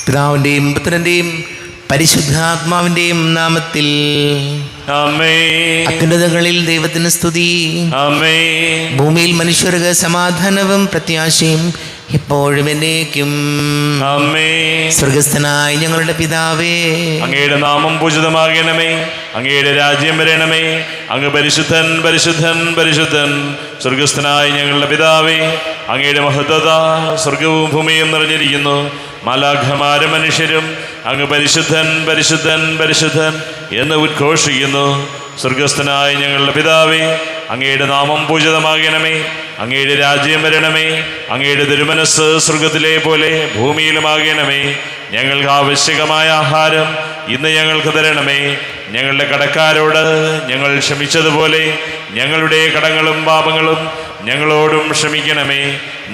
പിതാവിൻ്റെയും പുത്രൻ്റെയും പരിശുദ്ധാത്മാവിൻ്റെയും നാമത്തിൽ ആമേൻ. അത്യുന്നതങ്ങളിൽ ദൈവത്തിന് സ്തുതി. ആമേൻ. ഭൂമിയിൽ മനുഷ്യർക്ക് സമാധാനവും പ്രത്യാശയും എപ്പോഴും എന്നേക്കും. ആമേൻ. സ്വർഗസ്ഥനായ ഞങ്ങളുടെ പിതാവേ, അങ്ങയുടെ നാമം പൂജിതമാകണമേ. അങ്ങയുടെ രാജ്യം വരണമേ. അങ്ങ് പരിശുദ്ധൻ പരിശുദ്ധൻ പരിശുദ്ധൻ. സ്വർഗസ്ഥനായ ഞങ്ങളുടെ പിതാവേ, അങ്ങയുടെ മഹത്വത സ്വർഗവും ഭൂമിയും നിറഞ്ഞിരിക്കുന്നു. മാലാഖമാരും മനുഷ്യരും അങ്ങ് പരിശുദ്ധൻ പരിശുദ്ധൻ പരിശുദ്ധൻ എന്ന് ഉദ്ഘോഷിക്കുന്നു. സ്വർഗസ്ഥനായ ഞങ്ങളുടെ പിതാവേ, അങ്ങയുടെ നാമം പൂജിതമാകണമേ. അങ്ങയുടെ രാജ്യം വരണമേ. അങ്ങയുടെ തിരുമനസ് സ്വർഗത്തിലെ പോലെ ഭൂമിയിലുമാകണമേ. ഞങ്ങൾക്ക് ആവശ്യകമായ ആഹാരം ഇന്ന് ഞങ്ങൾക്ക് തരണമേ. ഞങ്ങളുടെ കടക്കാരോട് ഞങ്ങൾ ക്ഷമിച്ചതുപോലെ ഞങ്ങളുടെ കടങ്ങളും പാപങ്ങളും ഞങ്ങളോടും ക്ഷമിക്കണമേ.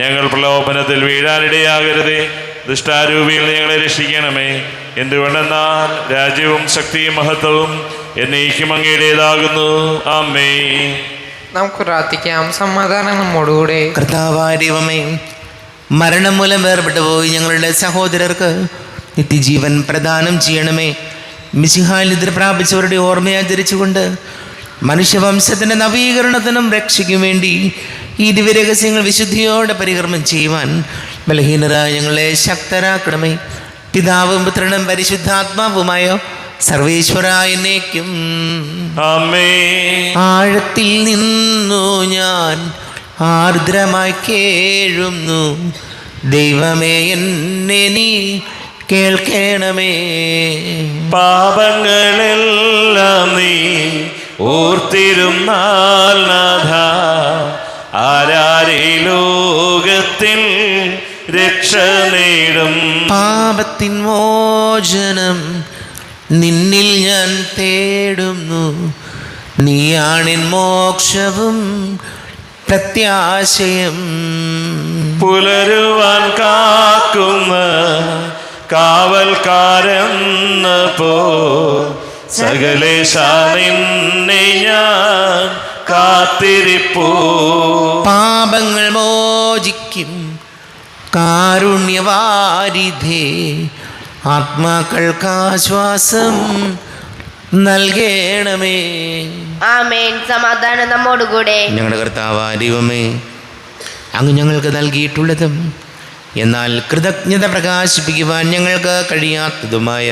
ഞങ്ങൾ പ്രലോഭനത്തിൽ വീഴാനിടയാകരുതേ. ദുഷ്ടാരൂപിയിൽ ഞങ്ങളെ രക്ഷിക്കണമേ. എന്തുകൊണ്ടെന്നാൽ രാജ്യവും ശക്തിയും മഹത്വവും എന്നേക്കും അങ്ങയുടേതാകുന്നു. ആമേൻ. നമുക്ക് പ്രാർത്ഥിക്കാം. സമാധാനം നമ്മോടുകൂടെ. കർത്താവായ ദൈവമേ, മരണം മൂലം വേർപെട്ടു പോയി ഞങ്ങളുടെ സഹോദരർക്ക് നിത്യജീവൻ പ്രദാനം ചെയ്യണമേ. മിശിഹായിൽ നിദ്ര പ്രാപിച്ചവരുടെ ഓർമ്മയാചരിച്ചുകൊണ്ട് മനുഷ്യവംശത്തിൻ്റെ നവീകരണത്തിനും രക്ഷയ്ക്കും വേണ്ടി ഈ ദിവ്യരഹസ്യങ്ങൾ വിശുദ്ധിയോടെ പരികർമ്മം ചെയ്യുവാൻ ബലഹീനരായ ഞങ്ങളെ ശക്തരാക്കണമേ. പിതാവും പുത്രനും പരിശുദ്ധാത്മാവുമായ സർവേശ്വരായ എന്നേക്കും. ആമേൻ. ആഴത്തിൽ നിന്നു ഞാൻ ആർദ്രമായി കേഴുന്നു, ദൈവമേ എന്നെ നീ കേൾക്കണമേ. പാപങ്ങളെല്ലാം നീ ഓർത്തിരുന്നാൽ നാഥ, ആരാരെ ലോകത്തിൽ രക്ഷ നേടും. പാപത്തിൻ മോചനം നിന്നിൽ ഞാൻ തേടുന്നു, നീയാണിൻ മോക്ഷവും പ്രത്യാശയം. പുലരുവാൻ കാക്കുന്ന കാവൽക്കാരെന്ന പോ സകലേശ നിന്നെ ഞാൻ കാത്തിരിപ്പൂ. പാപങ്ങൾ മോചിക്കും കാരുണ്യവാരിധേ, ആത്മാക്കൾക്കാശ്വാസം നൽകണമേ. ആമേൻ. സമാധാനം നമ്മോടുകൂടെ. ഞങ്ങളുടെ കർത്താവായ ദൈവമേ, അങ്ങ് ഞങ്ങൾക്ക് നൽകിയിട്ടുള്ളതും എന്നാൽ കൃതജ്ഞത പ്രകാശിപ്പിക്കുവാൻ ഞങ്ങൾക്ക് കഴിയാത്തതുമായ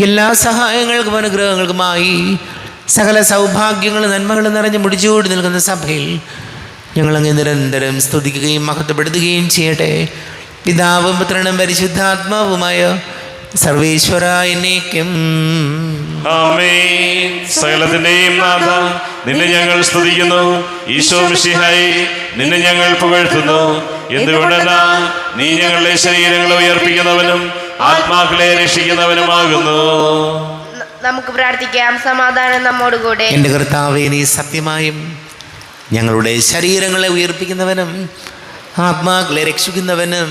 എല്ലാ സഹായങ്ങൾക്കും അനുഗ്രഹങ്ങൾക്കുമായി സകല സൗഭാഗ്യങ്ങളും നന്മകളും നിറഞ്ഞ് മുടിച്ചുകൂടി നിൽക്കുന്ന സഭയിൽ ഞങ്ങളങ്ങ് നിരന്തരം സ്തുതിക്കുകയും മഹത്വപ്പെടുത്തുകയും ചെയ്യട്ടെ. പിതാവും പുത്രനും പരിശുദ്ധാത്മാവുമായ സർവേശ്വരായ എന്നേക്കും. ആമേൻ. സകലത്തിന്റെയും നാഥ, നിന്നെ ഞങ്ങൾ സ്തുതിക്കുന്നു. ഈശോ മിശിഹായേ, നിന്നെ ഞങ്ങൾ പുകഴ്ത്തുന്നു. എന്തുകൊണ്ടെന്നാൽ നീ ഞങ്ങളുടെ ശരീരങ്ങളെ ഉയർപ്പിക്കുന്നവനും ആത്മാക്കളെ രക്ഷിക്കുന്നവനുമാകുന്നു. നമുക്ക് പ്രാർത്ഥിക്കാം. സമാധാനം നമ്മോടുകൂടെ. എൻ്റെ കർത്താവേ, നീ സത്യമായും ഞങ്ങളുടെ ശരീരങ്ങളെ ഉയർപ്പിക്കുന്നവനും ആത്മാക്കളെ രക്ഷിക്കുന്നവനും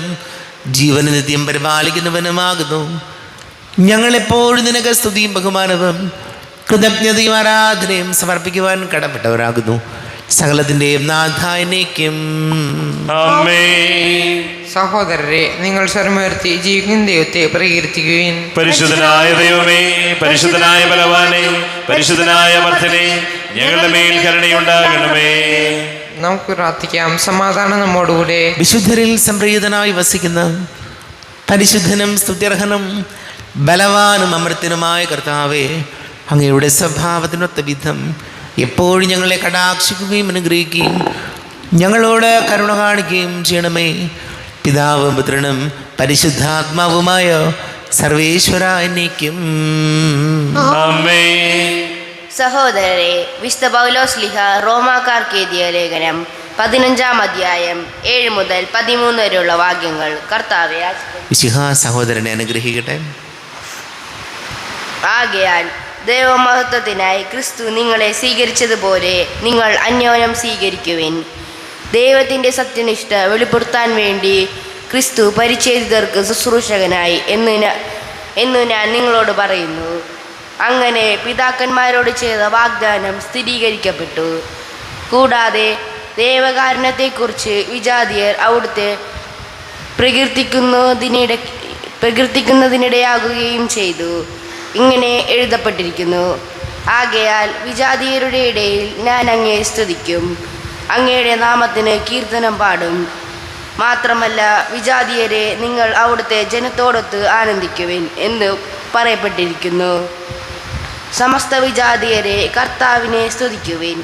ജീവന് നിത്യം പരിപാലിക്കുന്നവനുമാകുന്നു. ഞങ്ങളെപ്പോഴും നിനക്ക് സ്തുതിയും ബഹുമാനവും കൃതജ്ഞതയും ആരാധനയും സമർപ്പിക്കുവാൻ കടപ്പെട്ടവരാകുന്നു. സകലത്തിൻ്റെയും നാഥായനേക്കും. ആമേൻ. സഹോദരരെ, നിങ്ങൾ സ്വരമുയർത്തി ജീവിക്കുന്ന ദൈവത്തെ പ്രകീർത്തിക്കുവിൻ. പരിശുദ്ധനായ ദൈവമേ, പരിശുദ്ധനായ ബലവാനേ, പരിശുദ്ധനായ മർത്യനേ, ഞങ്ങളുടെ മേൽ കരുണയുണ്ടാകണമേ. നമുക്ക് പ്രാർത്ഥിക്കാം. സമാധാനം നമ്മോടുകൂടെ. വിശുദ്ധരിൽ സംപ്രീതനായി വസിക്കുന്ന പരിശുദ്ധനും സ്തുത്യർഹനും ബലവാനും അമൃത്യനുമായ കർത്താവേ, അങ്ങയുടെ സ്വഭാവത്തിനൊത്ത വിധം എപ്പോഴും ഞങ്ങളെ കടാക്ഷിക്കുകയും അനുഗ്രഹിക്കുകയും ഞങ്ങളോട് കരുണ കാണിക്കുകയും ചെയ്യണമേ. പിതാവും പുത്രനും പരിശുദ്ധാത്മാവുമായ സർവേശ്വരായ എന്നേക്കും. ആമേൻ. സഹോദരരെ, വിശുദ്ധ പൗലോസ്ലീഹ റോമാക്കാർക്ക് എഴുതിയ ലേഖനം 15-ാം അധ്യായം 7 മുതൽ 13 വരെയുള്ള വാക്യങ്ങൾ കർത്താവെ മിശിഹാ സഹോദരനെ അനുഗ്രഹിക്കട്ടെ. ആകയാൽ ദൈവമഹത്വത്തിനായി ക്രിസ്തു നിങ്ങളെ സ്വീകരിച്ചതുപോലെ നിങ്ങൾ അന്യോന്യം സ്വീകരിക്കുവിൻ. ദൈവത്തിൻ്റെ സത്യനിഷ്ഠ വെളിപ്പെടുത്താൻ വേണ്ടി ക്രിസ്തു പരിച്ഛേദിതർക്ക് ശുശ്രൂഷകനായി എന്നു ഞാൻ നിങ്ങളോട് പറയുന്നു. അങ്ങനെ പിതാക്കന്മാരോട് ചെയ്ത വാഗ്ദാനം സ്ഥിരീകരിക്കപ്പെട്ടു. കൂടാതെ ദൈവകാരുണ്യത്തെക്കുറിച്ച് വിജാതിയർ അവിടുത്തെ പ്രകീർത്തിക്കുന്നതിനിടയാകുകയും ചെയ്തു. ഇങ്ങനെ എഴുതപ്പെട്ടിരിക്കുന്നു: ആകയാൽ വിജാതീയരുടെ ഇടയിൽ ഞാൻ അങ്ങയെ സ്തുതിക്കും, അങ്ങയുടെ നാമത്തിന് കീർത്തനം പാടും. മാത്രമല്ല, വിജാതീയരെ, നിങ്ങൾ അവിടുത്തെ ജനത്തോടൊത്ത് ആനന്ദിക്കുവിൻ എന്ന് പറയപ്പെട്ടിരിക്കുന്നു. സമസ്ത വിജാതീയരെ, കർത്താവിനെ സ്തുതിക്കുവിൻ,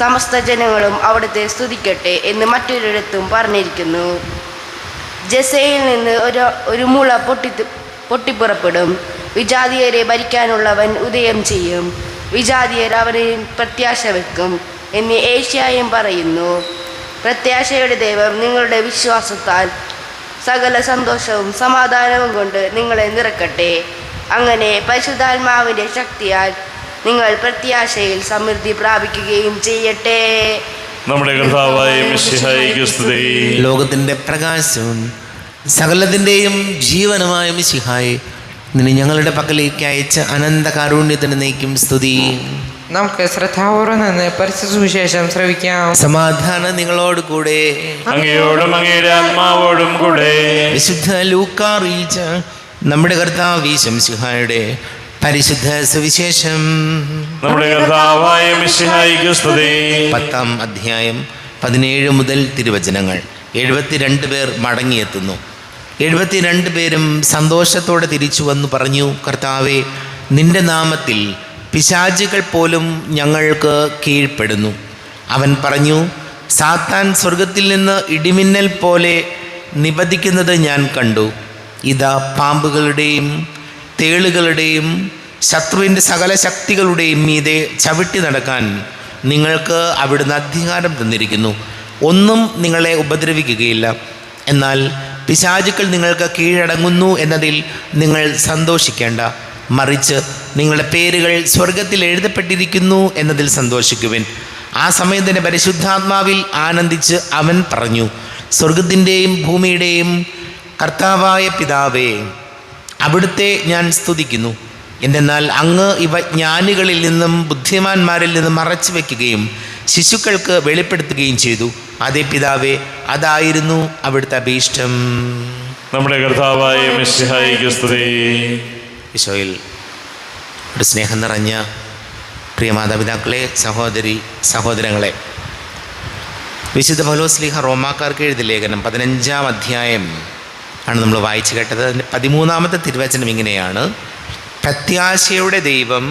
സമസ്ത ജനങ്ങളും അവിടുത്തെ സ്തുതിക്കട്ടെ എന്ന് മറ്റൊരിടത്തും പറഞ്ഞിരിക്കുന്നു. ജസയിൽ നിന്ന് ഒരു മുള പൊട്ടിപ്പുറപ്പെടും. വിജാതീയരെ ഭരിക്കാനുള്ളവൻ ഉദയം ചെയ്യും. വിജാതീയർ അവരിൽ പ്രത്യാശ വെക്കും എന്ന് ഏഷ്യായും പറയുന്നു. പ്രത്യാശയുടെ ദൈവം നിങ്ങളുടെ വിശ്വാസത്താൽ സകല സന്തോഷവും സമാധാനവും കൊണ്ട് നിങ്ങളെ നിറക്കട്ടെ. അങ്ങനെ പരിശുദ്ധാത്മാവിൻ്റെ ശക്തിയാൽ നിങ്ങൾ പ്രത്യാശയിൽ സമൃദ്ധി പ്രാപിക്കുകയും ചെയ്യട്ടെ. നമ്മുടെ കർത്താവായ മിശിഹായിക്ക് സ്തുതി. ലോകത്തിൻ്റെ പ്രകാശവും സകലത്തിൻ്റെയും ജീവനുമായ മിശിഹായെ, നിന്നെ ഞങ്ങളുടെ പക്കലേക്ക് അയച്ച അനന്ത കാരുണ്യത്തിന് നയിക്കും സ്തുതി. നമുക്ക് ശ്രദ്ധാപൂർവ്വം നിന്ന് പരിശുദ്ധ സുവിശേഷം ശ്രവിക്കാം. സമാധാനം നിങ്ങളോട് കൂടെ. അങ്ങയോടും അങ്ങയുടെ ആത്മാവോടും കൂടെ. വിശുദ്ധ ലൂക്കാ അറിയിച്ച നമ്മുടെ കർത്താവ് മിശിഹായുടെ പരിശുദ്ധ സുവിശേഷം. നമ്മുടെ കർത്താവായ മിശിഹായിക്ക് സ്തുതി. 10-ാം അധ്യായം 17 മുതൽ തിരുവചനങ്ങൾ. 72 പേർ മടങ്ങിയെത്തുന്നു. 72 പേരും സന്തോഷത്തോടെ തിരിച്ചു വന്നു പറഞ്ഞു: കർത്താവേ, നിന്റെ നാമത്തിൽ പിശാചുകൾ പോലും ഞങ്ങൾക്ക് കീഴ്പ്പെടുന്നു. അവൻ പറഞ്ഞു: സാത്താൻ സ്വർഗത്തിൽ നിന്ന് ഇടിമിന്നൽ പോലെ നിപതിക്കുന്നത് ഞാൻ കണ്ടു. ഇതാ, പാമ്പുകളുടെയും തേളുകളുടെയും ശത്രുവിൻ്റെ സകല ശക്തികളുടെയും മീതെ ചവിട്ടി നടക്കാൻ നിങ്ങൾക്ക് അവിടുന്ന് അധികാരം തന്നിരിക്കുന്നു. ഒന്നും നിങ്ങളെ ഉപദ്രവിക്കുകയില്ല. എന്നാൽ പിശാചുക്കൾ നിങ്ങൾക്ക് കീഴടങ്ങുന്നു എന്നതിൽ നിങ്ങൾ സന്തോഷിക്കേണ്ട. മറിച്ച് നിങ്ങളുടെ പേരുകൾ സ്വർഗത്തിൽ എഴുതപ്പെട്ടിരിക്കുന്നു എന്നതിൽ സന്തോഷിക്കുവിൻ. ആ സമയം തന്നെ പരിശുദ്ധാത്മാവിൽ ആനന്ദിച്ച് അവൻ പറഞ്ഞു: സ്വർഗത്തിൻ്റെയും ഭൂമിയുടെയും കർത്താവായ പിതാവേ, അവിടുത്തെ ഞാൻ സ്തുതിക്കുന്നു. എന്തെന്നാൽ അങ്ങ് ഇവ ജ്ഞാനികളിൽ നിന്നും ബുദ്ധിമാന്മാരിൽ നിന്നും മറച്ചു വയ്ക്കുകയും ശിശുക്കൾക്ക് വെളിപ്പെടുത്തുകയും ചെയ്തു. അതേ പിതാവേ, അതായിരുന്നു അവിടുത്തെ അഭീഷ്ടം. നമ്മുടെ കർത്താവായ മിശിഹായിക്ക് സ്തുതി. ഈശോയിൽ ഒരു സ്നേഹം നിറഞ്ഞ പ്രിയ മാതാപിതാക്കളെ, സഹോദരങ്ങളെ, വിശുദ്ധ പൗലോസ്ലീഹ റോമാക്കാർക്ക് എഴുതിയ ലേഖനം 15-ാം അധ്യായം ആണ് നമ്മൾ വായിച്ചു കേട്ടത്. അതിൻ്റെ 13-ാമത്തെ തിരുവചനം ഇങ്ങനെയാണ്: പ്രത്യാശയുടെ ദൈവം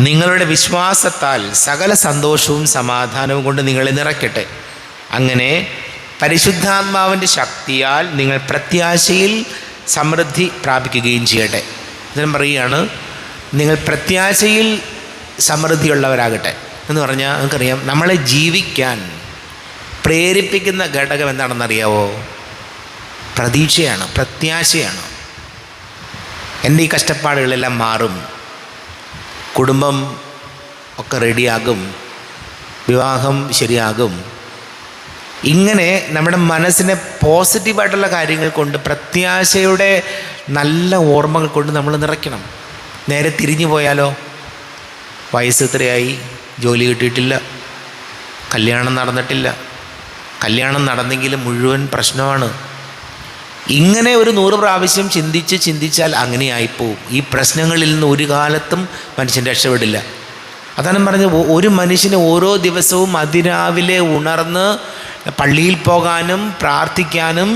നിങ്ങളുടെ വിശ്വാസത്താൽ സകല സന്തോഷവും സമാധാനവും കൊണ്ട് നിങ്ങളെ നിറയ്ക്കട്ടെ. അങ്ങനെ പരിശുദ്ധാത്മാവിൻ്റെ ശക്തിയാൽ നിങ്ങൾ പ്രത്യാശയിൽ സമൃദ്ധി പ്രാപിക്കുകയും ചെയ്യട്ടെ. ഇതിനും പറയുകയാണ്, നിങ്ങൾ പ്രത്യാശയിൽ സമൃദ്ധിയുള്ളവരാകട്ടെ എന്ന് പറഞ്ഞാൽ നമുക്കറിയാം, നമ്മളെ ജീവിക്കാൻ പ്രേരിപ്പിക്കുന്ന ഘടകം എന്താണെന്നറിയാവോ? പ്രതീക്ഷയാണ്, പ്രത്യാശയാണ്. എൻ്റെ ഈ കഷ്ടപ്പാടുകളെല്ലാം മാറും, കുടുംബം ഒക്കെ റെഡിയാകും, വിവാഹം ശരിയാകും. ഇങ്ങനെ നമ്മുടെ മനസ്സിനെ പോസിറ്റീവായിട്ടുള്ള കാര്യങ്ങൾ കൊണ്ട്, പ്രത്യാശയുടെ നല്ല ഓർമ്മകൾ കൊണ്ട് നമ്മൾ നിറയ്ക്കണം. നേരെ തിരിഞ്ഞു പോയാലോ? വയസ്സ് ഇത്രയായി, ജോലി കിട്ടിയിട്ടില്ല, കല്യാണം നടന്നിട്ടില്ല, കല്യാണം നടന്നെങ്കിലും മുഴുവൻ പ്രശ്നമാണ്. ഇങ്ങനെ ഒരു 100 പ്രാവശ്യം ചിന്തിച്ചാൽ അങ്ങനെയായിപ്പോവും. ഈ പ്രശ്നങ്ങളിൽ നിന്ന് ഒരു കാലത്തും മനുഷ്യൻ രക്ഷപ്പെടില്ല. അതാണ് പറഞ്ഞത്, ഒരു മനുഷ്യന് ഓരോ ദിവസവും അതിരാവിലെ ഉണർന്ന് പള്ളിയിൽ പോകാനും പ്രാർത്ഥിക്കാനും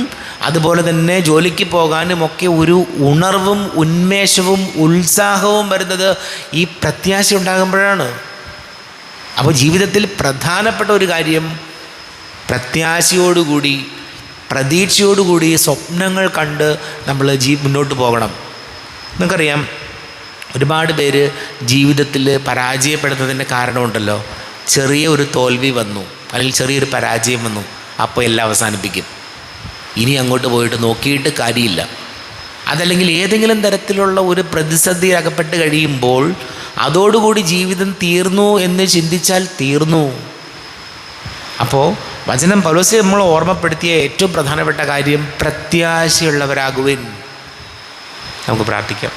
അതുപോലെ തന്നെ ജോലിക്ക് പോകാനും ഒക്കെ ഒരു ഉണർവും ഉന്മേഷവും ഉത്സാഹവും വരുന്നത് ഈ പ്രത്യാശ ഉണ്ടാകുമ്പോഴാണ്. അപ്പോൾ ജീവിതത്തിൽ പ്രധാനപ്പെട്ട ഒരു കാര്യം പ്രത്യാശയോടുകൂടി, പ്രതീക്ഷയോടുകൂടി സ്വപ്നങ്ങൾ കണ്ട് നമ്മൾ മുന്നോട്ട് പോകണം. നിങ്ങൾക്കറിയാം, ഒരുപാട് പേര് ജീവിതത്തിൽ പരാജയപ്പെടുന്നതിൻ്റെ കാരണമുണ്ടല്ലോ. ചെറിയ ഒരു തോൽവി വന്നു, അല്ലെങ്കിൽ ചെറിയൊരു പരാജയം വന്നു, അപ്പോൾ എല്ലാം അവസാനിപ്പിക്കും. ഇനി അങ്ങോട്ട് പോയിട്ട് നോക്കിയിട്ട് കാര്യമില്ല. അതല്ലെങ്കിൽ ഏതെങ്കിലും തരത്തിലുള്ള ഒരു പ്രതിസന്ധി അകപ്പെട്ട് കഴിയുമ്പോൾ അതോടുകൂടി ജീവിതം തീർന്നു എന്ന് ചിന്തിച്ചാൽ തീർന്നു. അപ്പോൾ വചനം പൗലോസ് നമ്മൾ ഓർമ്മപ്പെടുത്തിയ ഏറ്റവും പ്രധാനപ്പെട്ട കാര്യം പ്രത്യാശയുള്ളവരാകുവിൻ. നമുക്ക് പ്രാർത്ഥിക്കാം.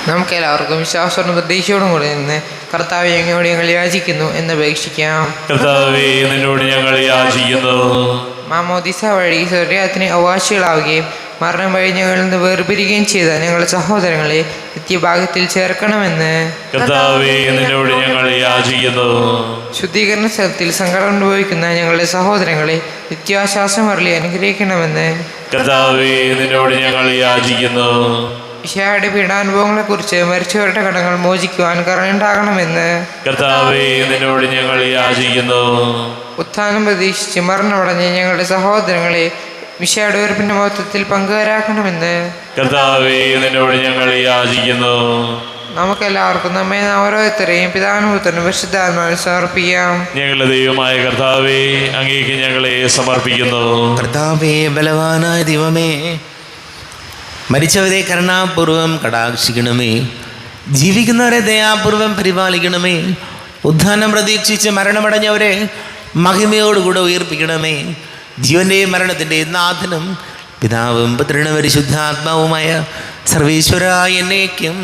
നമുക്കെല്ലാവർക്കും വിശ്വാസവും പ്രതീക്ഷയോടും കൂടി നിന്ന് കർത്താവെ അങ്ങയോട് ഞങ്ങൾ യാചിക്കുന്നു എന്നപേക്ഷിക്കാം. കർത്താവേ, നിന്നോട് ഞങ്ങൾ യാചിക്കുന്നു. മാമോദിസ വഴി സ്വർഗ്ഗത്തിന് അവകാശികളാവുകയും മരണം വഴി ഞങ്ങളിൽ നിന്ന് വേർപിരിയുകയും ചെയ്ത ഞങ്ങളുടെ സഹോദരങ്ങളെ നിത്യഭാഗ്യത്തിൽ ചേർക്കണമെന്ന് കർത്താവേ, നിന്നോട് ഞങ്ങൾ യാചിക്കുന്നു. ശുദ്ധീകരണ സ്ഥലത്തിൽ സങ്കടം അനുഭവിക്കുന്ന ഞങ്ങളുടെ സഹോദരങ്ങളെ നിത്യാശ്വാസം അരുളി അനുഗ്രഹിക്കണമെന്ന് കർത്താവേ, നിന്നോട് ഞങ്ങൾ യാചിക്കുന്നു. ഈശോയുടെ പീഡാനുഭവങ്ങളെക്കുറിച്ച് മരിച്ചവരുടെ കടങ്ങൾ മോചിക്കുവാൻ കരുണയുണ്ടാകണമെന്ന് കർത്താവേ, നിന്നോട് ഞങ്ങൾ യാചിക്കുന്നു. ഉത്ഥാനം പ്രതീക്ഷിച്ച് മരണമടഞ്ഞ് ഞങ്ങളുടെ സഹോദരങ്ങളെ ഈശോയുടെ ഉയർപ്പിന്റെ മഹത്വത്തിൽ പങ്കുകാരാക്കണമെന്ന് കർത്താവേ, നിന്നോട് ഞങ്ങൾ യാചിക്കുന്നു. നമുക്കെല്ലാവർക്കും നമ്മെ ഓരോരുത്തരെയും പിതാനുഭവത്തിനും പരിശുദ്ധാത്മാവിൽ സമർപ്പിക്കാം. ഞങ്ങളുടെ ദൈവമായ കർത്താവേ, അങ്ങേക്ക് ഞങ്ങളെ സമർപ്പിക്കുന്നു. കർത്താവേ, ബലവാനായ ദൈവമേ, മരിച്ചവരെ കരുണാപൂർവം കടാക്ഷിക്കണമേ, ജീവിക്കുന്നവരെ ദയാപൂർവം പരിപാലിക്കണമേ, ഉദ്ധാനം പ്രതീക്ഷിച്ച് മരണമടഞ്ഞവരെ മഹിമയോടുകൂടെ ഉയർപ്പിക്കണമേ. ജീവന്റെയും മരണത്തിൻ്റെയും നാഥനും പിതാവും പുത്രനും പരിശുദ്ധാത്മാവുമായ സർവീശ്വരായ എന്നേക്കും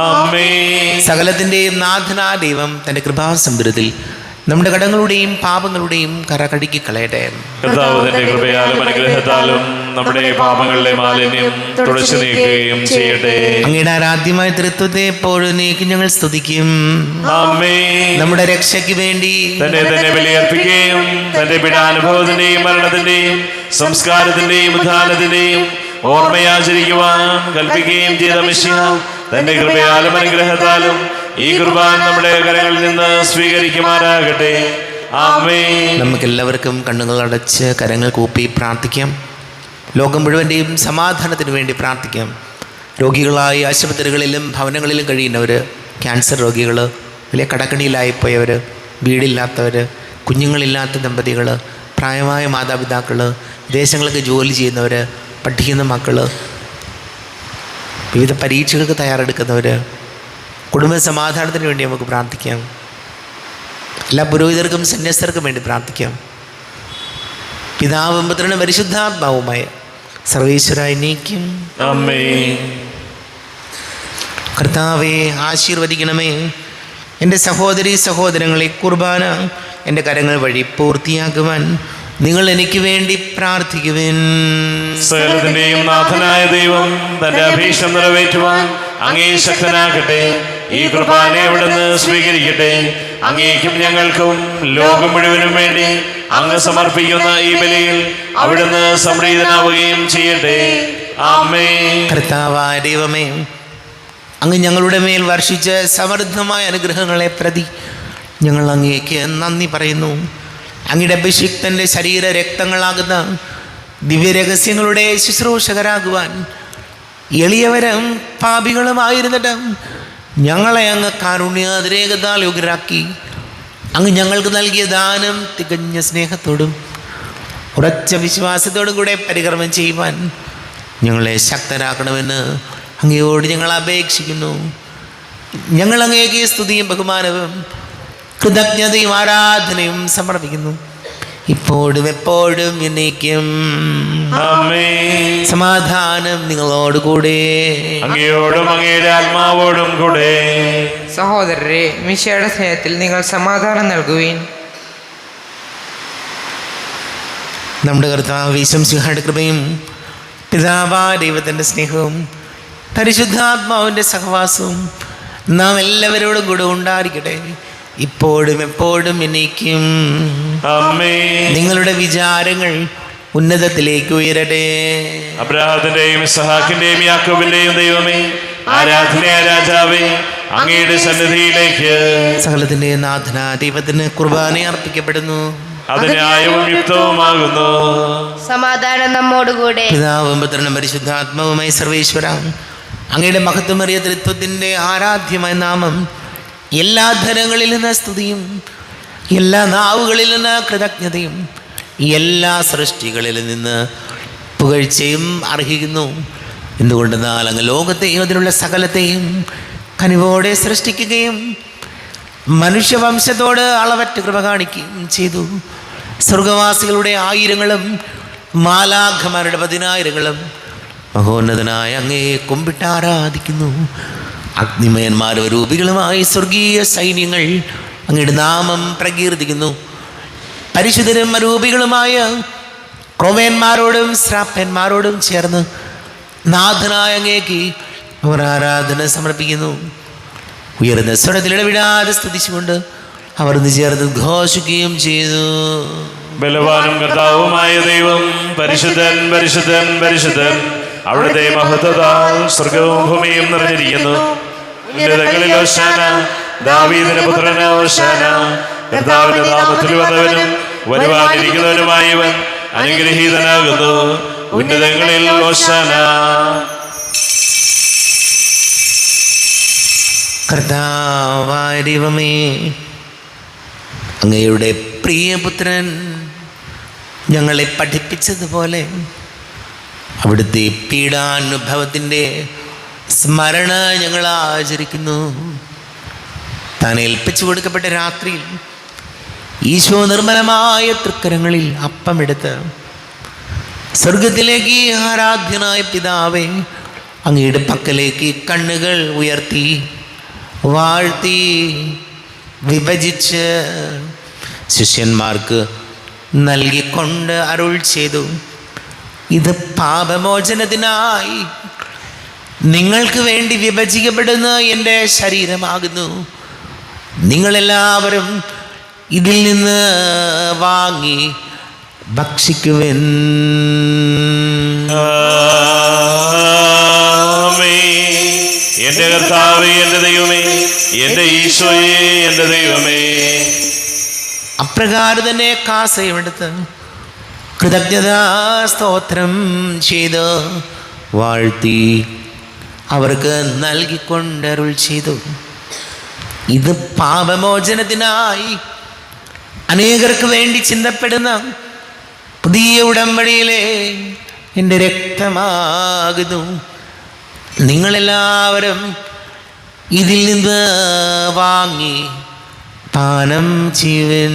ആമേൻ. സകലത്തിൻ്റെയും നാഥനായ ദൈവം തൻ്റെ കൃപാസമുദ്രത്തിൽ നമ്മുടെ കടങ്ങളുടെയും പാപങ്ങളുടെയും കര കഴുകി കളയട്ടെ. കർത്താവ് തന്റെ കൃപയാലും അനുഗ്രഹത്താലും നമ്മുടെ പാപങ്ങളുടെ മാലിന്യം തുടച്ചു നീക്കുകയും ചെയ്യട്ടെ. അങ്ങയുടെ ആരാധ്യമായ തൃത്വത്തെ എപ്പോഴും നീക്കി ഞങ്ങൾ സ്തുതിക്കും. ആമേൻ. നമ്മുടെ രക്ഷയ്ക്ക് വേണ്ടി തന്നെ ബലിയർപ്പിക്കുകയും തന്റെ പീഡാനുഭവത്തിന്റെയും മരണത്തിന്റെയും സംസ്കാരത്തിന്റെയും ഉദ്ധാനത്തിന്റെയും ഓർമ്മയാചരിക്കുവാൻ കൽപ്പിക്കുകയും ചെയ്ത മിശിഹ തന്റെ കൃപയാലും അനുഗ്രഹത്താലും ഈ കുർബാന നമ്മുടെ കരങ്ങളിൽ നിന്ന് സ്വീകരിക്കുമാറാകട്ടെ. ആമേൻ. നമുക്കെല്ലാവർക്കും കണ്ണുകൾ അടച്ച് കരങ്ങൾ കൂപ്പി പ്രാർത്ഥിക്കാം. ലോകം മുഴുവൻ്റെയും സമാധാനത്തിന് വേണ്ടി പ്രാർത്ഥിക്കാം. രോഗികളായി ആശുപത്രികളിലും ഭവനങ്ങളിലും കഴിയുന്നവർ, ക്യാൻസർ രോഗികൾ, വലിയ കടക്കണിയിലായിപ്പോയവർ, വീടില്ലാത്തവർ, കുഞ്ഞുങ്ങളില്ലാത്ത ദമ്പതികൾ, പ്രായമായ മാതാപിതാക്കൾ, വിദേശങ്ങൾക്ക് ജോലി ചെയ്യുന്നവർ, പഠിക്കുന്ന മക്കൾ, വിവിധ പരീക്ഷകൾക്ക് തയ്യാറെടുക്കുന്നവർ, കുടുംബ സമാധാനത്തിന് വേണ്ടി നമുക്ക് പ്രാർത്ഥിക്കാം. എല്ലാ പുരോഹിതർക്കും സന്യസ്തർക്കും വേണ്ടി പ്രാർത്ഥിക്കാം. പിതാവും പുത്രനും പരിശുദ്ധാത്മാവുമായ സർവീശ്വരായ നീക്കും. ആമേൻ. കർത്താവെ, ആശീർവദിക്കണമേ. എൻ്റെ സഹോദരീ സഹോദരങ്ങളെ കുർബാന എൻ്റെ കരങ്ങൾ വഴി പൂർത്തിയാക്കുവാൻ നിങ്ങൾ എനിക്ക് വേണ്ടി പ്രാർത്ഥിക്കുവിൻ. സകലത്തിന്റെയും നാഥനായ ദൈവം തന്റെ അഭീഷ്ടം നിറവേറ്റുവാൻ അങ്ങേ ശക്തനാകട്ടെ. ഈ കുർബാന അവിടുന്ന് സ്വീകരിക്കട്ടെ. അങ്ങേക്കും ഞങ്ങൾക്കും ലോകം മുഴുവനും വേണ്ടി അങ്ങ് സമർപ്പിക്കുന്ന ഈ ബലിയിൽ അവിടുന്ന് സംപ്രീതനാവുകയും ചെയ്യട്ടെ. ആമേൻ. കർത്താവായ ദൈവമേ, അങ്ങ് ഞങ്ങളുടെ മേൽ വർഷിച്ച സമൃദ്ധമായ അനുഗ്രഹങ്ങളെ പ്രതി ഞങ്ങൾ അങ്ങേക്ക് നന്ദി പറയുന്നു. അങ്ങയുടെ അഭിഷിക്തൻ്റെ ശരീര രക്തങ്ങളാകുന്ന ദിവ്യരഹസ്യങ്ങളുടെ ശുശ്രൂഷകരാകുവാൻ എളിയവരും പാപികളുമായിരുന്നിട്ട് ഞങ്ങളെ അങ്ങ് കാരുണ്യാതിരേകതാൽ യോഗ്യരാക്കി. അങ്ങ് ഞങ്ങൾക്ക് നൽകിയ ദാനം തികഞ്ഞ സ്നേഹത്തോടും ഉറച്ച വിശ്വാസത്തോടും കൂടെ പരികർമ്മം ചെയ്യുവാൻ ഞങ്ങളെ ശക്തരാക്കണമെന്ന് അങ്ങയോട് ഞങ്ങൾ അപേക്ഷിക്കുന്നു. ഞങ്ങൾ അങ്ങേക്ക് സ്തുതിയും ബഹുമാനവും കൃതജ്ഞതയും ആരാധനയും സമർപ്പിക്കുന്നു, ഇപ്പോഴും എപ്പോഴും എന്നേക്കും. ആമേൻ. സമാധാനം നിങ്ങളോടുകൂടെ. അങ്ങയോടും അങ്ങയുടെ ആത്മാവോടും കൂടെ. സഹോദരരെ, മിശിഹായുടെ സ്നേഹത്തിൽ നിങ്ങൾ സമാധാനം നൽകുവിൻ. നമ്മുടെ കർത്താവ് യേശുമിശിഹായുടെ കൃപയും പിതാവായ ദൈവത്തിൻ്റെ സ്നേഹവും പരിശുദ്ധാത്മാവിൻ്റെ സഹവാസവും നാം എല്ലാവരോടും കൂടെ ഉണ്ടായിരിക്കട്ടെ, ഇപ്പോഴും എപ്പോഴും എന്നേക്കും. ആമേൻ. നിങ്ങളുടെ വിചാരങ്ങൾ ഉന്നതത്തിലേക്ക് ഉയരട്ടെ. അബ്രാഹത്തിന്റെയും ഇസ്ഹാക്കിന്റെയും യാക്കോബിന്റെയും ദൈവമേ, ആരാധനയായ രാജാവേ, അങ്ങയുടെ സന്നിധിയിലേക്ക് സകലത്തിൻ്റെ നാഥന ദൈവത്തിന് കുർബാന അർപ്പിക്കപ്പെടുന്നു. അത് ന്യായവും യുക്തവുമാകുന്നു. സമാധാനം നമ്മോടുകൂടെ. പിതാവും പുത്രനും പരിശുദ്ധാത്മാവുമായി സർവേശ്വര, അങ്ങയുടെ മഹത്വമേറിയ തൃത്വത്തിൻ്റെ ആരാധ്യമായ നാമം എല്ലാ ധനങ്ങളിൽ നിന്ന് സ്തുതിയും എല്ലാ നാവുകളിൽ നിന്ന് കൃതജ്ഞതയും എല്ലാ സൃഷ്ടികളിൽ നിന്ന് പുകഴ്ചയും അർഹിക്കുന്നു. എന്തുകൊണ്ടെന്നാൽ അങ്ങ് ലോകത്തെയും അതിലുള്ള സകലത്തെയും കനിവോടെ സൃഷ്ടിക്കുകയും മനുഷ്യവംശത്തോട് അളവറ്റ കൃപ കാണിക്കുകയും ചെയ്തു. സ്വർഗവാസികളുടെ ആയിരങ്ങളും മാലാഖമാരുടെ 10,000ങ്ങളും മഹോന്നതനായ അങ്ങയെ കുമ്പിട്ട് ആരാധിക്കുന്നു. അഗ്നിമയന്മാരും രൂപികളുമായി സ്വർഗീയ സൈന്യങ്ങൾ അങ്ങയുടെ നാമം പ്രകീർത്തിക്കുന്നു. പരിശുദ്ധരും അരൂപികളുമായ ക്രോവേന്മാരോടും ശ്രാപ്പന്മാരോടും ചേർന്ന് നാഥനായ അങ്ങേക്ക് അവർ ആരാധന സമർപ്പിക്കുന്നു. ഉയർന്ന സ്വരത്തിൽ ഇടവിടാതെ സ്തുതിച്ചുകൊണ്ട് അവർ ഒന്ന് ചേർന്ന് ഘോഷിക്കുകയും ചെയ്തു. ബലവാനും കർത്താവുമായ ദൈവം പരിശുദ്ധൻ പരിശുദ്ധൻ പരിശുദ്ധൻ, അവിടുത്തെ മഹത്വത്താൽ സ്വർഗവും ഭൂമിയും നിറഞ്ഞിരിക്കുന്നു. ഉന്നതങ്ങളിൽ ഹോശാന, ദാവീദിന്റെ പുത്രന് ഹോശാന. കർത്താവിന്റെ നാമത്തിൽ വന്നവനും വരുവാനിരിക്കുന്നവനുമായവൻ അനുഗ്രഹീതനാകുന്നു. ഉന്നതങ്ങളിൽ ഹോശാന. കർത്താവായ ദൈവമേ, അങ്ങയുടെ പ്രിയപുത്രൻ ഞങ്ങളെ പഠിപ്പിച്ചതുപോലെ അവിടുത്തെ പീഡാനുഭവത്തിൻ്റെ സ്മരണ ഞങ്ങൾ ആചരിക്കുന്നു. താൻ ഏൽപ്പിച്ചു കൊടുക്കപ്പെട്ട രാത്രിയിൽ ഈശോ നിർമ്മലമായ തൃക്കരങ്ങളിൽ അപ്പമെടുത്ത് സ്വർഗത്തിലേക്ക് ആരാധ്യനായ പിതാവേ അങ്ങയുടെ പക്കലേക്ക് കണ്ണുകൾ ഉയർത്തി വാഴ്ത്തി വിഭജിച്ച് ശിഷ്യന്മാർക്ക് നൽകിക്കൊണ്ട് അരുൾ ചെയ്തു, ഇത് പാപമോചനത്തിനായി നിങ്ങൾക്ക് വേണ്ടി വിഭജിക്കപ്പെടുന്ന എൻ്റെ ശരീരമാകുന്നു. നിങ്ങളെല്ലാവരും ഇതിൽ നിന്ന് വാങ്ങി ഭക്ഷിക്കുവിൻ. എന്റെ കർത്താവേ, എന്റെ ദൈവമേ, എന്റെ ഈശോയേ, എന്റെ ദൈവമേ. അപ്രകാരം തന്നെ കാസയുമെടുത്ത് കൃതജ്ഞതാ സ്തോത്രം ചെയ്ത് വാഴ്ത്തി അവർക്ക് നൽകിക്കൊണ്ടരുൾ ചെയ്തു, ഇത് പാപമോചനത്തിനായി അനേകർക്ക് വേണ്ടി ചിന്തപ്പെടുന്ന പുതിയ ഉടമ്പടിയിലെ എൻ്റെ രക്തമാകുന്നു. നിങ്ങളെല്ലാവരും ഇതിൽ നിന്ന് വാങ്ങി പാനം ചെയ്യുവിൻ.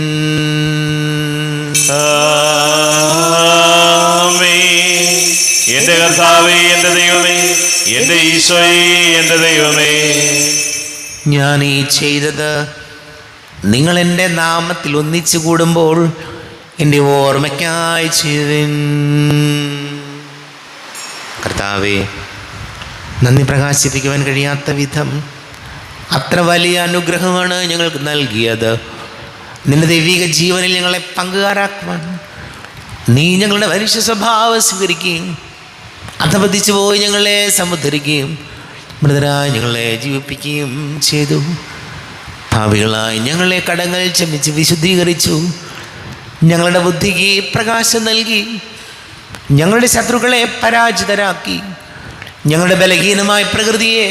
എന്റെ കർത്താവേ, എന്റെ ദൈവമേ, എന്റെ ഈശോയേ, എന്റെ ദൈവമേ. ഞാൻ ഈ ചെയ്തത് നിങ്ങൾ എൻ്റെ നാമത്തിൽ ഒന്നിച്ചു കൂടുമ്പോൾ എൻ്റെ ഓർമ്മയ്ക്കായി ചെയ്യുവിൻ. കർത്താവേ, നന്ദി പ്രകാശിപ്പിക്കുവാൻ കഴിയാത്ത വിധം അത്ര വലിയ അനുഗ്രഹമാണ് ഞങ്ങൾക്ക് നൽകിയത്. നിന്റെ ദൈവിക ജീവനിൽ ഞങ്ങളെ പങ്കുകാരാക്കുവാൻ നീ ഞങ്ങളുടെ മനുഷ്യ സ്വഭാവം സ്വീകരിക്കുകയും അധപതിച്ചു പോയി ഞങ്ങളെ സമുദ്ധരിക്കുകയും മൃതരായി ഞങ്ങളെ ജീവിപ്പിക്കുകയും ചെയ്തു. ഭാവികളായി ഞങ്ങളെ കടങ്ങൾ ക്ഷമിച്ച് വിശുദ്ധീകരിച്ചു. ഞങ്ങളുടെ ബുദ്ധിക്ക് പ്രകാശം നൽകി. ഞങ്ങളുടെ ശത്രുക്കളെ പരാജിതരാക്കി. ഞങ്ങളുടെ ബലഹീനമായ പ്രകൃതിയെ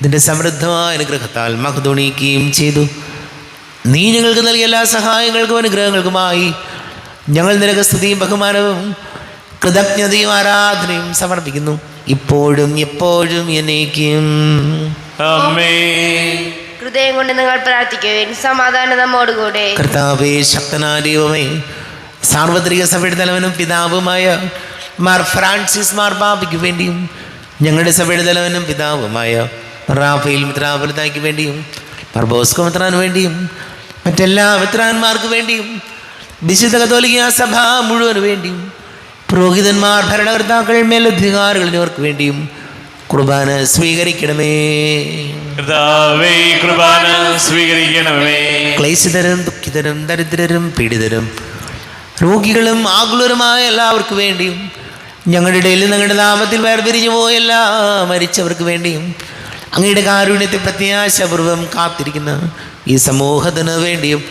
നിന്റെ സമൃദ്ധമായ അനുഗ്രഹത്താൽ മഹത്വണിക്കുകയും ചെയ്തു. നീ ഞങ്ങൾക്ക് നൽകിയ എല്ലാ സഹായങ്ങൾക്കും അനുഗ്രഹങ്ങൾക്കുമായി ഞങ്ങൾ നിനക്ക് സ്തുതിയും ബഹുമാനവും കൃതജ്ഞതയും ആരാധനയും സമർപ്പിക്കുന്നു, ഇപ്പോഴും എപ്പോഴും എന്നേക്കും. ആമേൻ. ഹൃദയം കൊണ്ട് നിങ്ങൾ പ്രാർത്ഥിക്കുവിൻ. സമാധാനം നമ്മോടുകൂടെ. കർത്താവേ, ശക്തനായ ദൈവമേ, സാർവത്രിക സഭയുടെ തലവനും പിതാവുമായ മാർ ഫ്രാൻസിസ് മാർപ്പാപ്പയ്ക്ക് വേണ്ടിയും ഞങ്ങളുടെ സഭയുടെ തലവനും പിതാവുമായ റാഫേൽ മിത്രാപുരത്തായ്ക്ക് വേണ്ടിയും മാർ ബോസ്കോ മിത്രാന് വേണ്ടിയും മറ്റെല്ലാ മിത്രാന്മാർക്ക് വേണ്ടിയും വിശുദ്ധ കത്തോലിക്ക സഭ മുഴുവന് വേണ്ടിയും പുരോഹിതന്മാർ, ഭരണകർത്താക്കൾ, മേലധികാരികൾ എന്നിവർക്ക് വേണ്ടിയും കുർബാന സ്വീകരിക്കണമേ. കർത്താവേ, കുർബാന സ്വീകരിക്കണമേ. ക്ലേശിതരും ദുഃഖിതരും ദരിദ്രരും പീഡിതരും രോഗികളും ആകുലരുമായ എല്ലാവർക്കും വേണ്ടിയും ഞങ്ങളുടെ ഇടയിൽ ഞങ്ങളുടെ നാമത്തിൽ വേർപിരിഞ്ഞു പോയ എല്ലാ മരിച്ചവർക്ക് വേണ്ടിയും അങ്ങയുടെ കാരുണ്യത്തെ പ്രത്യാശപൂർവം കാത്തിരിക്കുന്ന ഈ സമൂഹത്തിന് വേണ്ടിയും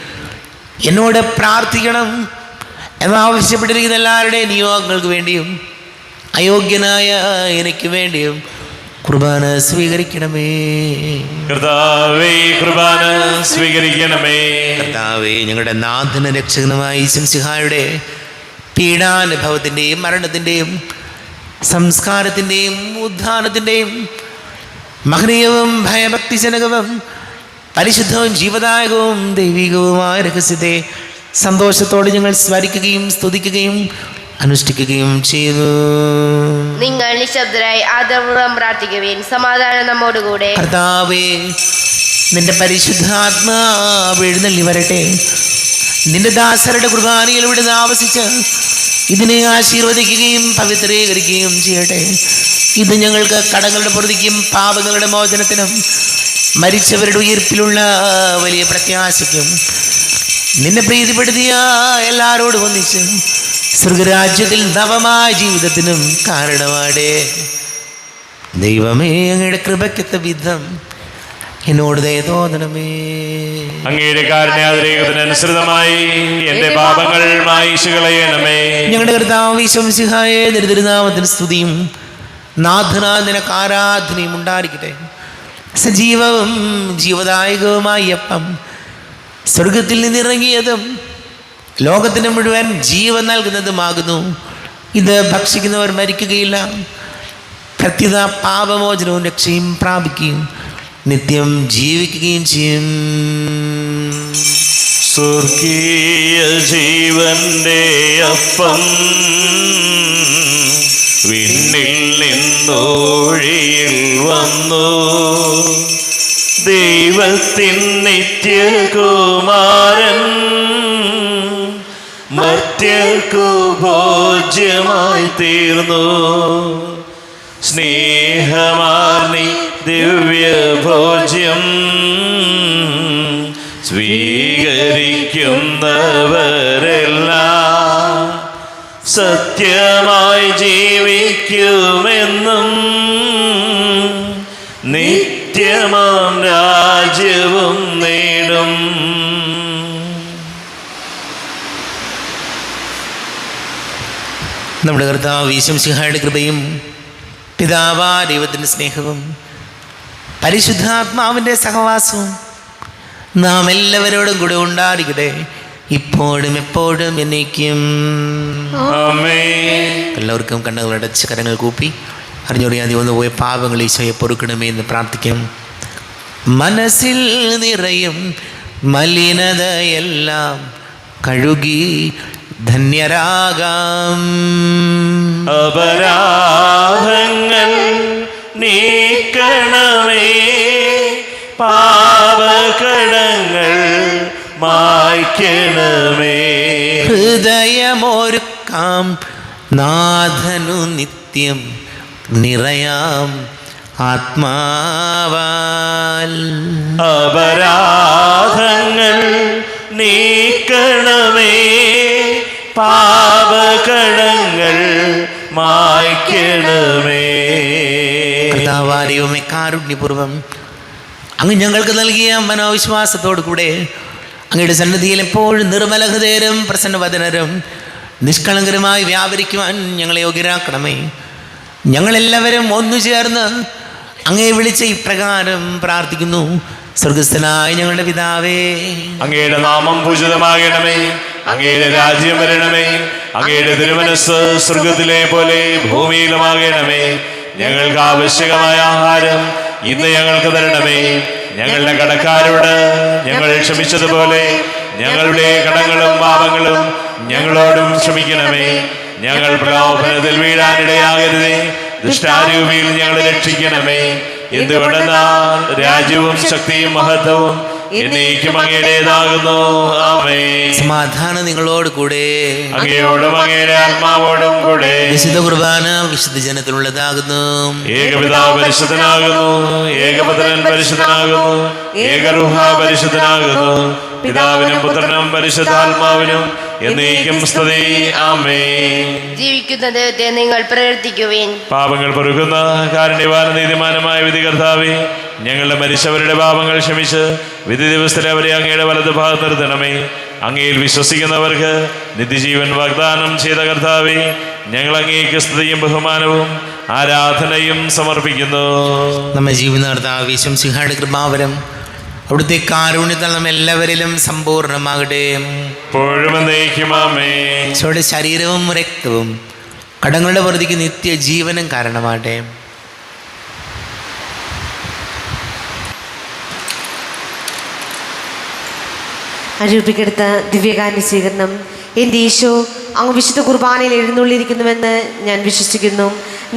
എന്നോട് പ്രാർത്ഥിക്കണം എന്നാവശ്യപ്പെട്ടിരിക്കുന്ന എല്ലാവരുടെയും നിയോഗങ്ങൾക്ക് വേണ്ടിയും അയോഗ്യനായ എനിക്ക് വേണ്ടിയും കുർബാന സ്വീകരിക്കണമേ. കർത്താവേ, കുർബാന സ്വീകരിക്കണമേ. കർത്താവേ, ഞങ്ങളുടെ നാഥന രക്ഷകനുമായ ഈശംസിഹായുടെ പീഡാനുഭവത്തിൻ്റെയും മരണത്തിൻ്റെയും സംസ്കാരത്തിൻ്റെയും ഉദ്ധാനത്തിൻ്റെയും മഹനീയവും ഭയഭക്തിജനകവും പരിശുദ്ധവും ജീവദായകവും ദൈവികവുമായ രഹസ്യത്തെ സന്തോഷത്തോടെ ഞങ്ങൾ സ്മരിക്കുകയും സ്തുതിക്കുകയും അനുഷ്ഠിക്കുകയും ചെയ്തു. നിങ്ങൾ നിശബ്ദരായി ആദരപൂർവ്വം പ്രാർത്ഥിക്കുവിൻ. സമാധാനം നമ്മോടുകൂടെ. കർത്താവേ, നിന്റെ പരിശുദ്ധാത്മാവ് എഴുന്നള്ളി വരട്ടെ. നിന്റെ ദാസരുടെ കുർബാനയിൽ ഇവിടെ ആവസിച്ച് ഇതിനെ ആശീർവദിക്കുകയും പവിത്രീകരിക്കുകയും ചെയ്യട്ടെ. ഇത് ഞങ്ങൾക്ക് കടങ്ങളുടെ പൊറുതിക്കും പാപങ്ങളുടെ മോചനത്തിനും മരിച്ചവരുടെ ഉയർപ്പിലുള്ള വലിയ പ്രത്യാശയ്ക്കും നിന്നെ പ്രീതിപ്പെടുത്തിയ എല്ലാവരോടും ഒന്നിച്ച് സ്വർഗരാജ്യത്തിൽ നവമായ ജീവിതത്തിനും കാരണമാടേ. ദൈവമേ, അങ്ങയുടെ കൃപയ്ക്കൊത്ത വിധം എന്നോട് ദയ തോന്നണമേ. അങ്ങയുടെ കാരുണ്യാതിരേകത്തിനനുസൃതമായി എന്റെ പാപങ്ങൾ മായിച്ചു കളയണമേ. ഞങ്ങളുടെ കർത്താവ് ഈശോ മിശിഹായെ തിരുനാമത്തിന് സ്തുതിയും നാഥനാഥനക്ക് ആരാധനയും ഉണ്ടായിരിക്കട്ടെ. സജീവവും ജീവദായകവുമായ അപ്പം സ്വർഗത്തിൽ നിന്നിറങ്ങിയതും ലോകത്തിന് മുഴുവൻ ജീവൻ നൽകുന്നതുമാകുന്നു. ഇത് ഭക്ഷിക്കുന്നവർ മരിക്കുകയില്ല, പ്രത്യുത പാപമോചനവും രക്ഷയും പ്രാപിക്കുകയും നിത്യം ജീവിക്കുകയും ചെയ്യും. സ്വർഗീയ ജീവന്റെ അപ്പം വിണ്ണിൽ നിന്നോഴിയിൽ വന്നു. ദൈവത്തിൻ നിത്യകുമാരൻ മർത്യർക്കു ഭോജ്യമായി തീർന്നു. സ്നേഹമാർന്നി ദിവ്യഭോജ്യം സ്വീകരിക്കുന്നവരെല്ലാം സത്യമായി ജീവിക്കുമെന്നും നിത്യമാം രാജ്യവും നേടും. നമ്മുടെ കർത്താവ് ഈശോ മിശിഹായുടെ കൃപയും പിതാവായ ദൈവത്തിൻ്റെ സ്നേഹവും പരിശുദ്ധാത്മാവിൻ്റെ സഹവാസവും നാം എല്ലാവരോടും കൂടെ ഉണ്ടായിരിക്കട്ടെ, ഇപ്പോഴും എപ്പോഴും എന്നേക്കും. എല്ലാവർക്കും കണ്ണുകളടച്ച് കരങ്ങൾ കൂപ്പി അറിഞ്ഞറിയാതെ വന്നു പോയ പാപങ്ങൾ ഈശോയെ പൊറുക്കണമേ എന്ന് പ്രാർത്ഥിക്കാം. മനസ്സിൽ നിറയും മലിനതയെല്ലാം കഴുകി ധന്യരാകാം. അപരാധങ്ങൾ നീക്കണമേ, പാപകടങ്ങൾ മായ്ക്കണമേ. ഹൃദയമൊരുക്കാം നാഥനു നിത്യം നിറയാം ആത്മാവാൽ. അപരാധങ്ങൾ നീക്കണമേ, പാപകടങ്ങൾ മായ്ക്കണമേ. കർത്താവാരിയുമേ, കാരുണ്യപൂർവം അങ്ങ് ഞങ്ങൾക്ക് നൽകിയ മനോവിശ്വാസത്തോടു കൂടെ അങ്ങയുടെ സന്നിധിയിൽ എപ്പോഴും നിർമ്മല ഹൃദയരും പ്രസന്നവദനരും നിഷ്കളങ്കരമായി വ്യാപരിക്കുവാൻ ഞങ്ങളെ യോഗ്യരാക്കണമേ. ഞങ്ങളെല്ലാവരും ഒന്നു ചേർന്ന് അങ്ങയെ വിളിച്ച് ഇപ്രകാരം പ്രാർത്ഥിക്കുന്നു. സ്വർഗസ്ഥനായ ഞങ്ങളുടെ പിതാവേ, അങ്ങയുടെ നാമം പൂജിതമാകണമേ, അങ്ങയുടെ രാജ്യം വരണമേ, അങ്ങയുടെ തിരുമനസ് സ്വർഗത്തിലെ പോലെ ഭൂമിയിലുമാകണമേ. ഞങ്ങൾക്ക് ആവശ്യകമായ ആഹാരം ഇന്ന് ഞങ്ങൾക്ക് തരണമേ. ഞങ്ങളുടെ കടക്കാരോട് ഞങ്ങൾ ക്ഷമിച്ചതുപോലെ ഞങ്ങളുടെ കടങ്ങളും പാപങ്ങളും ഞങ്ങളോടും ക്ഷമിക്കണമേ. ഞങ്ങൾ പ്രലോഭനത്തിൽ വീഴാനിടയാകരുതേ, ദുഷ്ടാരൂപിയിൽ ഞങ്ങളെ രക്ഷിക്കണമേ. എന്തുകൊണ്ടെന്നാൽ രാജ്യവും ശക്തിയും മഹത്വവും എന്നേക്കും അങ്ങയുടേതാകുന്നു. ആമേൻ. സമാധാനം നിങ്ങളോട് കൂടെ, അങ്ങയോടും അങ്ങയുടെ ആത്മാവോടും കൂടെ. വിശുദ്ധ കുർബാന വിശുദ്ധ ജനത്തിലുള്ളതാകുന്നു. ഏകപിതാവ് പരിശുദ്ധനാകുന്നു, ഏകപുത്രൻ പരിശുദ്ധനാകുന്നു, ഏകറുഹ പരിശുദ്ധനാകുന്നു. പിതാവിനും പുത്രനും പരിശുദ്ധാത്മാവിനും എന്നേക്കും സ്തുതി. ആമേൻ. ജീവിക്കുന്ന ദൈവത്തെ നിങ്ങൾ പ്രവർത്തിക്കുവിൻ. പാപങ്ങൾ പൊറുക്കുന്ന കാരുണ്യവാന നീതിമാനമായ വിധി കർത്താവേ, ഞങ്ങളുടെ മരിച്ചവരുടെ പാപങ്ങൾ ക്ഷമിച്ച് വിധി ദിവസത്തിലെ അവരെ അങ്ങയുടെ വലതു ഭാഗത്ത് നിർത്തണമേ. അങ്ങയിൽ വിശ്വസിക്കുന്നവർക്ക് നിത്യജീവൻ വാഗ്ദാനം ചെയ്ത കർത്താവേ, ഞങ്ങൾ അങ്ങേക്ക് സ്തുതിയും ബഹുമാനവും ആരാധനയും സമർപ്പിക്കുന്നു. നമ്മെ ജീവിത കർത്താവ് ഈശോ മിശിഹായുടെ കൃപാവരം അവിടുത്തെ കാരുണ്യത്താൽ നമ്മ എല്ലാവരിലും സമ്പൂർണ്ണമാകട്ടെ. ഇപ്പോഴും എന്നേക്കും ആമേൻ. ഈശോയുടെ ശരീരവും രക്തവും കടങ്ങളുടെ പ്രതിക്ക് നിത്യജീവനും കാരണമാകട്ടെ. അരൂപിക്കെടുത്ത ദിവ്യകാന്യ സ്വീകരണം എൻ്റെ ഈശോ, അങ്ങ് വിശുദ്ധ കുർബാനയിൽ എഴുന്നള്ളിയിരിക്കുന്നുവെന്ന് ഞാൻ വിശ്വസിക്കുന്നു.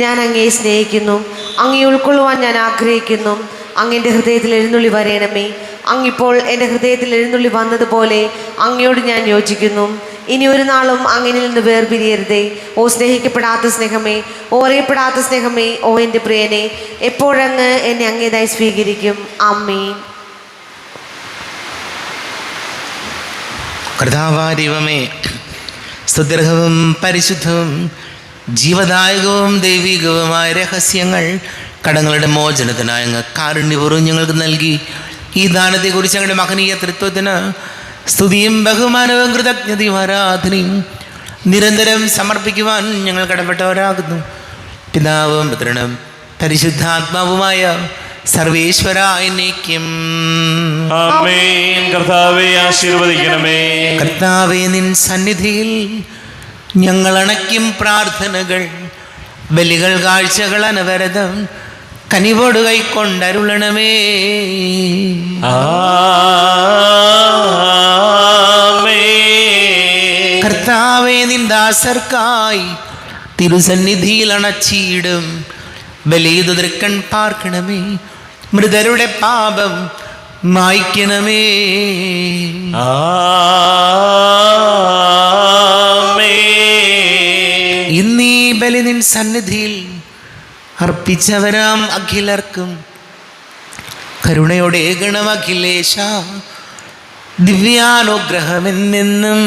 ഞാൻ അങ്ങയെ സ്നേഹിക്കുന്നു. അങ്ങയെ ഉൾക്കൊള്ളുവാൻ ഞാൻ ആഗ്രഹിക്കുന്നു. അങ്ങൻ്റെ ഹൃദയത്തിൽ എഴുന്നള്ളി വരേണമേ. അങ്ങിപ്പോൾ എൻ്റെ ഹൃദയത്തിൽ എഴുന്നള്ളി വന്നതുപോലെ അങ്ങയോട് ഞാൻ യോജിക്കുന്നു. ഇനി ഒരു നാളും അങ്ങിൽ നിന്ന് വേർപിരിയരുതേ. ഓ സ്നേഹിക്കപ്പെടാത്ത സ്നേഹമേ, ഓ അറിയപ്പെടാത്ത സ്നേഹമേ, ഓ എൻ്റെ പ്രിയനെ, എപ്പോഴങ്ങ് എന്നെ അങ്ങേതായി സ്വീകരിക്കും. ആമേൻ. കർത്താവാദിവമേ, സ്തുത്യർഹവും പരിശുദ്ധവും ജീവദായകവും ദൈവികവുമായ രഹസ്യങ്ങൾ കടങ്ങളുടെ മോചനത്തിനായി അങ്ങ് കാരുണ്യപൂർവ്വം ഞങ്ങൾക്ക് നൽകി. ഈ ദാനത്തെക്കുറിച്ച് ഞങ്ങളുടെ മഹനീയ തൃത്വത്തിന് സ്തുതിയും ബഹുമാനവും കൃതജ്ഞതയും ആരാധനയും നിരന്തരം സമർപ്പിക്കുവാൻ ഞങ്ങൾ കടപ്പെട്ടവരാകുന്നു. പിതാവും പുത്രനും പരിശുദ്ധാത്മാവുമായ സർവേശ്വര എന്നേക്കും ആമേൻ. കർത്താവേ ആശീർവദിക്കണമേ. കർത്താവേ, നിൻ സന്നിധിയിൽ ഞങ്ങൾ അണയ്ക്കും പ്രാർത്ഥനകൾ, ബലികൾ, കാഴ്ചകൾ അനവരതം കനിവോട് കൈക്കൊണ്ടരുളണമേ. ആമേൻ. കർത്താവേ, നിൻ ദാസർക്കായി തിരുസന്നിധിയിൽ അണച്ചിടും ബലിയുതൃക്കൺ പാർക്കണമേ. മൃതരുടെ പാപം മായ്ക്കണമേ. ഇന്നീ ബലി നിൻ സന്നിധിയിൽ അർപ്പിച്ചവരാം അഖിലർക്കും കരുണയോടെ ഗണം അഖിലേശ ദിവ്യാനുഗ്രഹമെന്നെന്നും.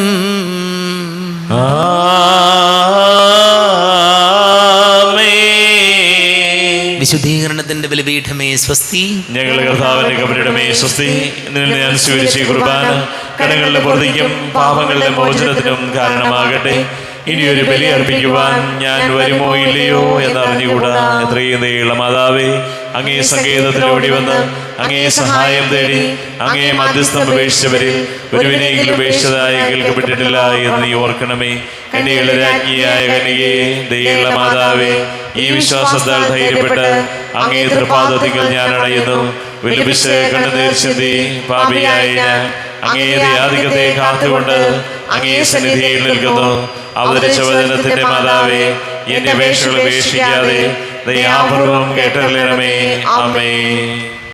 വിശുദ്ധീകരണത്തിന്റെ ബലിപീഠമേ സ്വസ്തി. ഞങ്ങളുടെ കർത്താവിന്റെ കബരിടമേ സ്വസ്തി. നിന്നെ ഞാൻ സ്വീകരിച്ച ഈ കുർബാന കടങ്ങളുടെ പൊറുതിക്കും പാപങ്ങളുടെ മോചനത്തിനും കാരണമാകട്ടെ. ഇനിയൊരു ബലി അർപ്പിക്കുവാൻ ഞാൻ വരുമോ ഇല്ലയോ എന്നറിഞ്ഞുകൂടാ. എത്രയും ദയുള്ള മാതാവേ, അങ്ങേ സങ്കേതത്തിലോടി വന്ന് അങ്ങേ സഹായം തേടി അങ്ങേ മധ്യസ്ഥം ഉപേക്ഷിച്ചവരിൽ ഒരുവിനെങ്കിലും ഉപേക്ഷിച്ചതായി കേൾക്കപ്പെട്ടിട്ടില്ല എന്ന് നീ ഓർക്കണമേ. കന്യകളുടെ രാജ്ഞിയായ കന്യകേ, ദയുള്ള മാതാവേ, ഈ വിശ്വാസത്താൽ ധൈര്യപ്പെട്ട് അങ്ങേ തൃപാദത്തിൽ ഞാൻ അണയുന്നു. വിലപിച്ച് കണ്ണുനീർ ചിന്തി പാപിയായ ഞാൻ അങ്ങേ ദയാധികത്തെ കാത്തുകൊണ്ട് അങ്ങേ സന്നിധിയിൽ നിൽക്കുന്നു. അവതരിച്ച വചനത്തിന്റെ മാതാവേ, എന്റെ അപേക്ഷകൾ ഉപേക്ഷിക്കാതെ ദയാപൂർവം കേട്ടറിയണമേ. ആമേൻ.